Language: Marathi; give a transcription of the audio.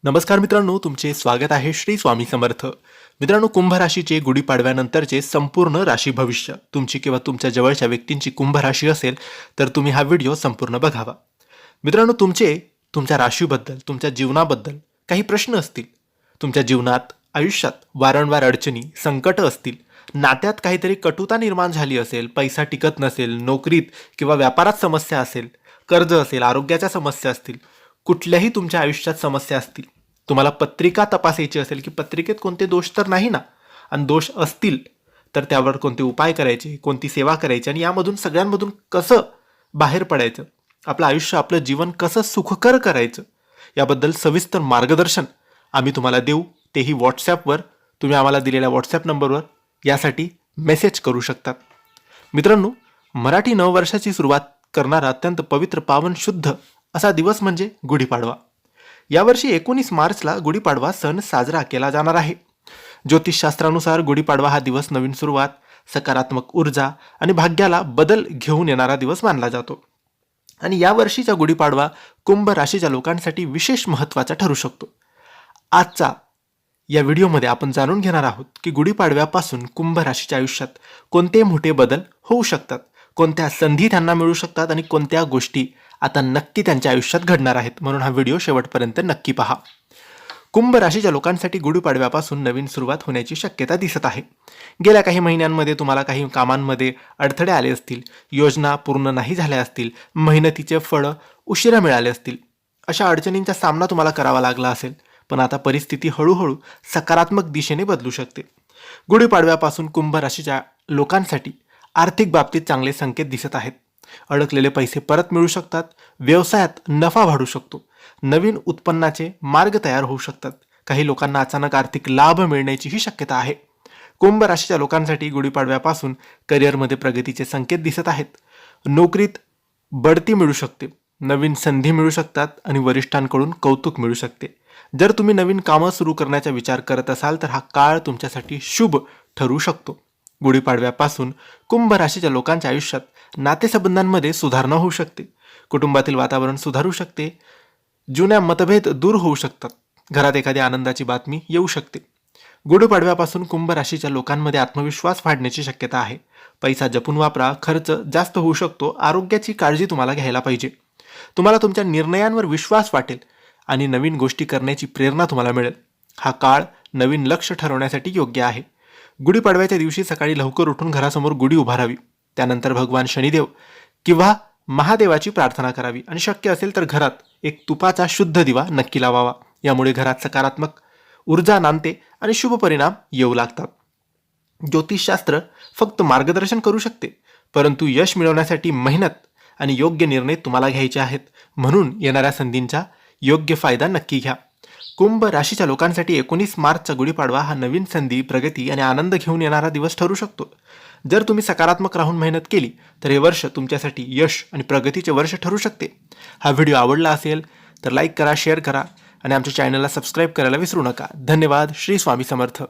नमस्कार मित्रांनो, तुमचे स्वागत आहे श्री स्वामी समर्थ. मित्रांनो, कुंभ राशीचे गुढीपाडव्यानंतरचे संपूर्ण राशी भविष्य तुमची किंवा तुमच्या जवळच्या व्यक्तींची कुंभ राशी असेल तर तुम्ही हा व्हिडिओ संपूर्ण बघावा. मित्रांनो, तुमच्या राशीबद्दल, तुमच्या जीवनाबद्दल काही प्रश्न असतील, तुमच्या जीवनात आयुष्यात वारंवार अडचणी संकट असतील, नात्यात काहीतरी कटुता निर्माण झाली असेल, पैसा टिकत नसेल, नोकरीत किंवा व्यापारात समस्या असेल, कर्ज असेल, आरोग्याच्या समस्या असतील, कुठल्याही तुमच्या आयुष्यात समस्या असतील, तुम्हाला पत्रिका तपासायची असेल की पत्रिकेत कोणते दोष तर नाही ना, आणि दोष असतील तर त्यावर कोणते उपाय करायचे, कोणती सेवा करायची आणि यामधून सगळ्यांमधून कसं बाहेर पडायचं, आपलं आयुष्य, आपलं जीवन कसं सुखकर करायचं, याबद्दल सविस्तर मार्गदर्शन आम्ही तुम्हाला देऊ, तेही व्हॉट्सॲपवर. तुम्ही आम्हाला दिलेल्या व्हॉट्सॲप नंबरवर यासाठी मेसेज करू शकतात. मित्रांनो, मराठी नववर्षाची सुरुवात करणारा अत्यंत पवित्र, पावन, शुद्ध असा दिवस म्हणजे गुढीपाडवा. यावर्षी 19 मार्चला गुढीपाडवा सण साजरा केला जाणार आहे. ज्योतिषशास्त्रानुसार गुढीपाडवा हा दिवस नवीन सुरुवात, सकारात्मक ऊर्जा आणि भाग्याला बदल घेऊन येणारा दिवस मानला जातो. आणि यावर्षीचा गुढीपाडवा कुंभ राशीच्या लोकांसाठी विशेष महत्त्वाचा ठरू शकतो. आजचा या व्हिडिओमध्ये आपण जाणून घेणार आहोत की गुढीपाडव्यापासून कुंभ राशीच्या आयुष्यात कोणते मोठे बदल होऊ शकतात, कोणत्या संधी त्यांना मिळू शकतात आणि कोणत्या गोष्टी आता नक्की त्यांच्या आयुष्यात घडणार आहेत. म्हणून हा व्हिडिओ शेवटपर्यंत नक्की पहा. कुंभ राशीच्या लोकांसाठी गुढीपाडव्यापासून नवीन सुरुवात होण्याची शक्यता दिसत आहे. गेल्या काही महिन्यांमध्ये तुम्हाला काही कामांमध्ये अडथळे आले असतील, योजना पूर्ण नाही झाल्या असतील, मेहनतीचे फळं उशिरा मिळाले असतील, अशा अडचणींचा सामना तुम्हाला करावा लागला असेल. पण आता परिस्थिती हळूहळू सकारात्मक दिशेने बदलू शकते. गुढीपाडव्यापासून कुंभ राशीच्या लोकांसाठी आर्थिक बाबतीत चांगले संकेत दिसत आहेत. अडकलेले पैसे परत मिळू शकतात, व्यवसायात नफा वाढू शकतो, नवीन उत्पन्नाचे मार्ग तयार होऊ शकतात. काही लोकांना अचानक आर्थिक लाभ मिळण्याचीही शक्यता आहे. कुंभ राशीच्या लोकांसाठी गुढीपाडव्यापासून करिअरमध्ये प्रगतीचे संकेत दिसत आहेत. नोकरीत बढती मिळू शकते, नवीन संधी मिळू शकतात आणि वरिष्ठांकडून कौतुक मिळू शकते. जर तुम्ही नवीन कामं सुरू करण्याचा विचार करत असाल तर हा काळ तुमच्यासाठी शुभ ठरू शकतो. गुढीपाडव्यापासून कुंभ राशीच्या लोकांच्या आयुष्यात नातेसंबंधांमध्ये सुधारणा होऊ शकते, कुटुंबातील वातावरण सुधारू शकते, जुन्या मतभेद दूर होऊ शकतात, घरात एखादी आनंदाची बातमी येऊ शकते. गुढीपाडव्यापासून कुंभ राशीच्या लोकांमध्ये आत्मविश्वास वाढण्याची शक्यता आहे. पैसा जपून वापरा, खर्च जास्त होऊ शकतो, आरोग्याची काळजी तुम्हाला घ्यायला पाहिजे. तुम्हाला तुमच्या निर्णयांवर विश्वास वाटेल आणि नवीन गोष्टी करण्याची प्रेरणा तुम्हाला मिळेल. हा काळ नवीन लक्ष्य ठरवण्यासाठी योग्य आहे. गुढीपाडव्याच्या दिवशी सकाळी लवकर उठून घरासमोर गुढी उभारावी, त्यानंतर भगवान शनिदेव किंवा महादेवाची प्रार्थना करावी आणि शक्य असेल तर घरात एक तुपाचा शुद्ध दिवा नक्की लावावा. यामुळे घरात सकारात्मक ऊर्जा नांदते आणि शुभ परिणाम येऊ लागतात. ज्योतिषशास्त्र फक्त मार्गदर्शन करू शकते, परंतु यश मिळवण्यासाठी मेहनत आणि योग्य निर्णय तुम्हाला घ्यायचे आहेत. म्हणून येणाऱ्या संधींचा योग्य फायदा नक्की घ्या. कुंभ राशीच्या लोकांसाठी 19 मार्चचा गुढीपाडवा हा नवीन संधी, प्रगती आणि आनंद घेऊन येणारा दिवस ठरू शकतो. जर तुम्ही सकारात्मक राहून मेहनत केली तर हे वर्ष तुमच्यासाठी यश आणि प्रगतीचे वर्ष ठरू शकते. हा व्हिडिओ आवडला असेल तर लाईक करा, शेअर करा आणि आमच्या चॅनलला सबस्क्राईब करायला विसरू नका. धन्यवाद. श्री स्वामी समर्थ.